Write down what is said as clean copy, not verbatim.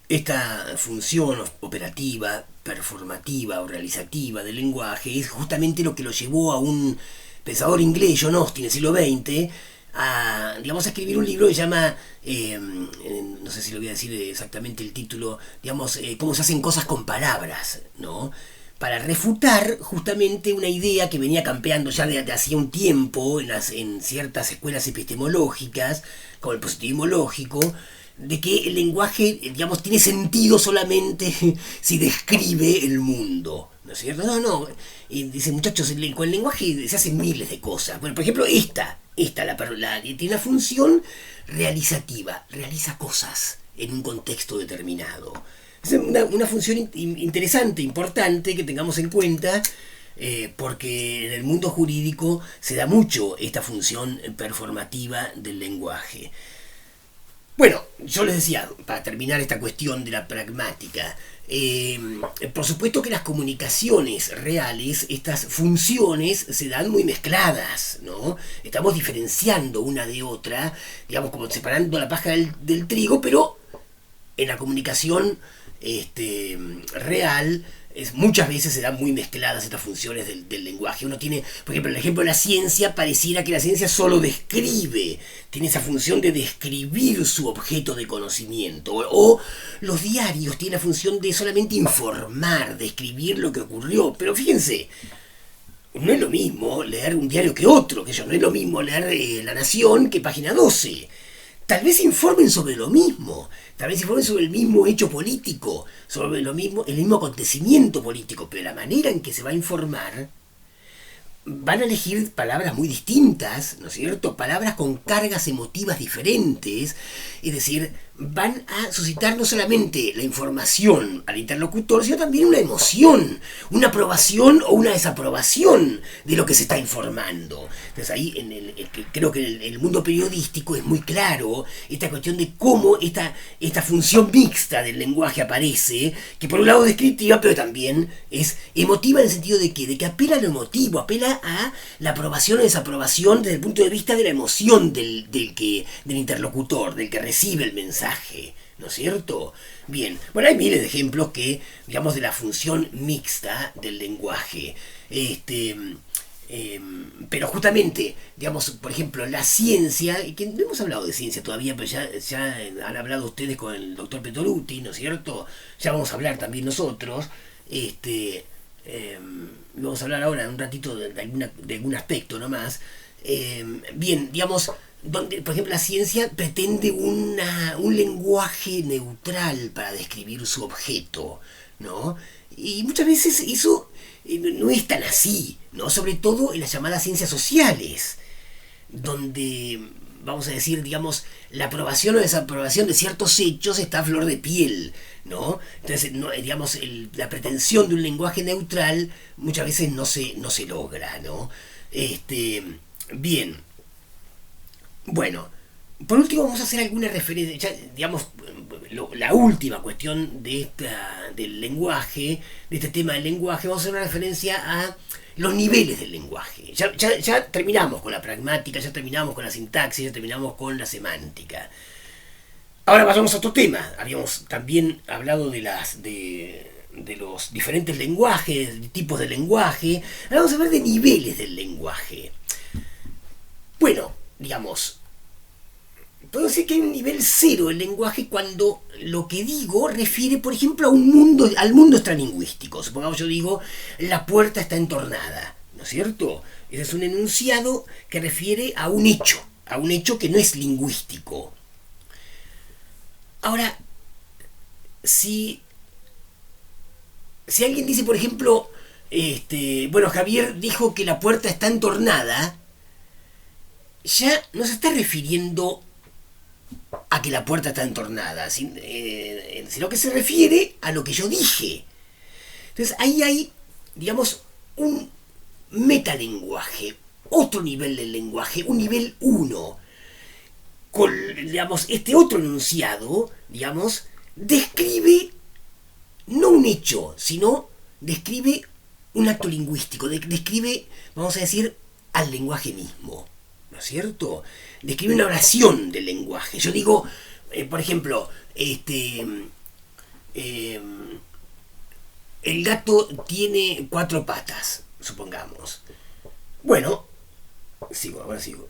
Esta función operativa, performativa o realizativa del lenguaje es justamente lo que lo llevó a un pensador inglés, John Austin, en el siglo XX, digamos, a escribir un libro que se llama, no sé si lo voy a decir exactamente el título, digamos, cómo se hacen cosas con palabras, ¿no? Para refutar justamente una idea que venía campeando ya de hacía un tiempo en ciertas escuelas epistemológicas, como el positivismo lógico, de que el lenguaje, digamos, tiene sentido solamente si describe el mundo, ¿no es cierto? No. Y dice, muchachos, con el lenguaje se hacen miles de cosas. Bueno, por ejemplo, tiene una función realizativa, realiza cosas en un contexto determinado. Es una función interesante, importante que tengamos en cuenta, porque en el mundo jurídico se da mucho esta función performativa del lenguaje. Bueno, yo les decía, para terminar esta cuestión de la pragmática, por supuesto que las comunicaciones reales, estas funciones se dan muy mezcladas, ¿no? Estamos diferenciando una de otra, digamos, como separando la paja del trigo, pero en la comunicación real muchas veces se dan muy mezcladas estas funciones del lenguaje. Uno tiene, por ejemplo, el ejemplo de la ciencia, pareciera que la ciencia solo describe, tiene esa función de describir su objeto de conocimiento. O los diarios tienen la función de solamente informar, describir lo que ocurrió. Pero fíjense, no es lo mismo leer un diario que otro, que yo, no es lo mismo leer La Nación que Página 12. Tal vez informen sobre lo mismo, tal vez informen sobre el mismo hecho político, sobre el mismo acontecimiento político, pero la manera en que se va a informar van a elegir palabras muy distintas, ¿no es cierto? Palabras con cargas emotivas diferentes, es decir, van a suscitar no solamente la información al interlocutor, sino también una emoción, una aprobación o una desaprobación de lo que se está informando. Entonces ahí creo que en el mundo periodístico es muy claro esta cuestión de cómo esta función mixta del lenguaje aparece, que por un lado es descriptiva, pero también es emotiva en el sentido de que apela a lo emotivo, apela a la aprobación o desaprobación desde el punto de vista de la emoción del interlocutor, del que recibe el mensaje. ¿No es cierto? Bien, bueno, hay miles de ejemplos digamos, de la función mixta del lenguaje. Pero justamente, digamos, por ejemplo, la ciencia, que no hemos hablado de ciencia todavía, pero ya han hablado ustedes con el doctor Pettoruti, ¿no es cierto? Ya vamos a hablar también nosotros. Vamos a hablar ahora en un ratito de algún aspecto nomás. Bien, digamos, donde, por ejemplo, la ciencia pretende un lenguaje neutral para describir su objeto, ¿no? Y muchas veces eso no es tan así, ¿no? Sobre todo en las llamadas ciencias sociales, donde, vamos a decir, digamos, la aprobación o desaprobación de ciertos hechos está a flor de piel, ¿no? Entonces, digamos, la pretensión de un lenguaje neutral muchas veces no se logra, ¿no? Bien. Bueno, por último vamos a hacer alguna referencia, digamos, la última cuestión del lenguaje, de este tema del lenguaje, vamos a hacer una referencia a los niveles del lenguaje. Ya terminamos con la pragmática, ya terminamos con la sintaxis, ya terminamos con la semántica. Ahora vayamos a otro tema. Habíamos también hablado de los diferentes lenguajes, de tipos de lenguaje. Ahora vamos a hablar de niveles del lenguaje. Bueno, digamos, puedo decir que hay un nivel cero del lenguaje cuando lo que digo refiere, por ejemplo, al mundo extralingüístico. Supongamos yo digo, la puerta está entornada, ¿no es cierto? Ese es un enunciado que refiere a un hecho que no es lingüístico. Ahora, si alguien dice, por ejemplo, bueno, Javier dijo que la puerta está entornada, ya no se está refiriendo a que la puerta está entornada, sino que se refiere a lo que yo dije. Entonces ahí hay, digamos, un metalenguaje, otro nivel del lenguaje, un nivel 1. Con, digamos, este otro enunciado, digamos, describe no un hecho, sino describe un acto lingüístico, describe, vamos a decir, al lenguaje mismo, ¿no es cierto? Describe una oración del lenguaje. Yo digo, por ejemplo, eh, el gato tiene cuatro patas, supongamos. Bueno, sigo, ahora sigo.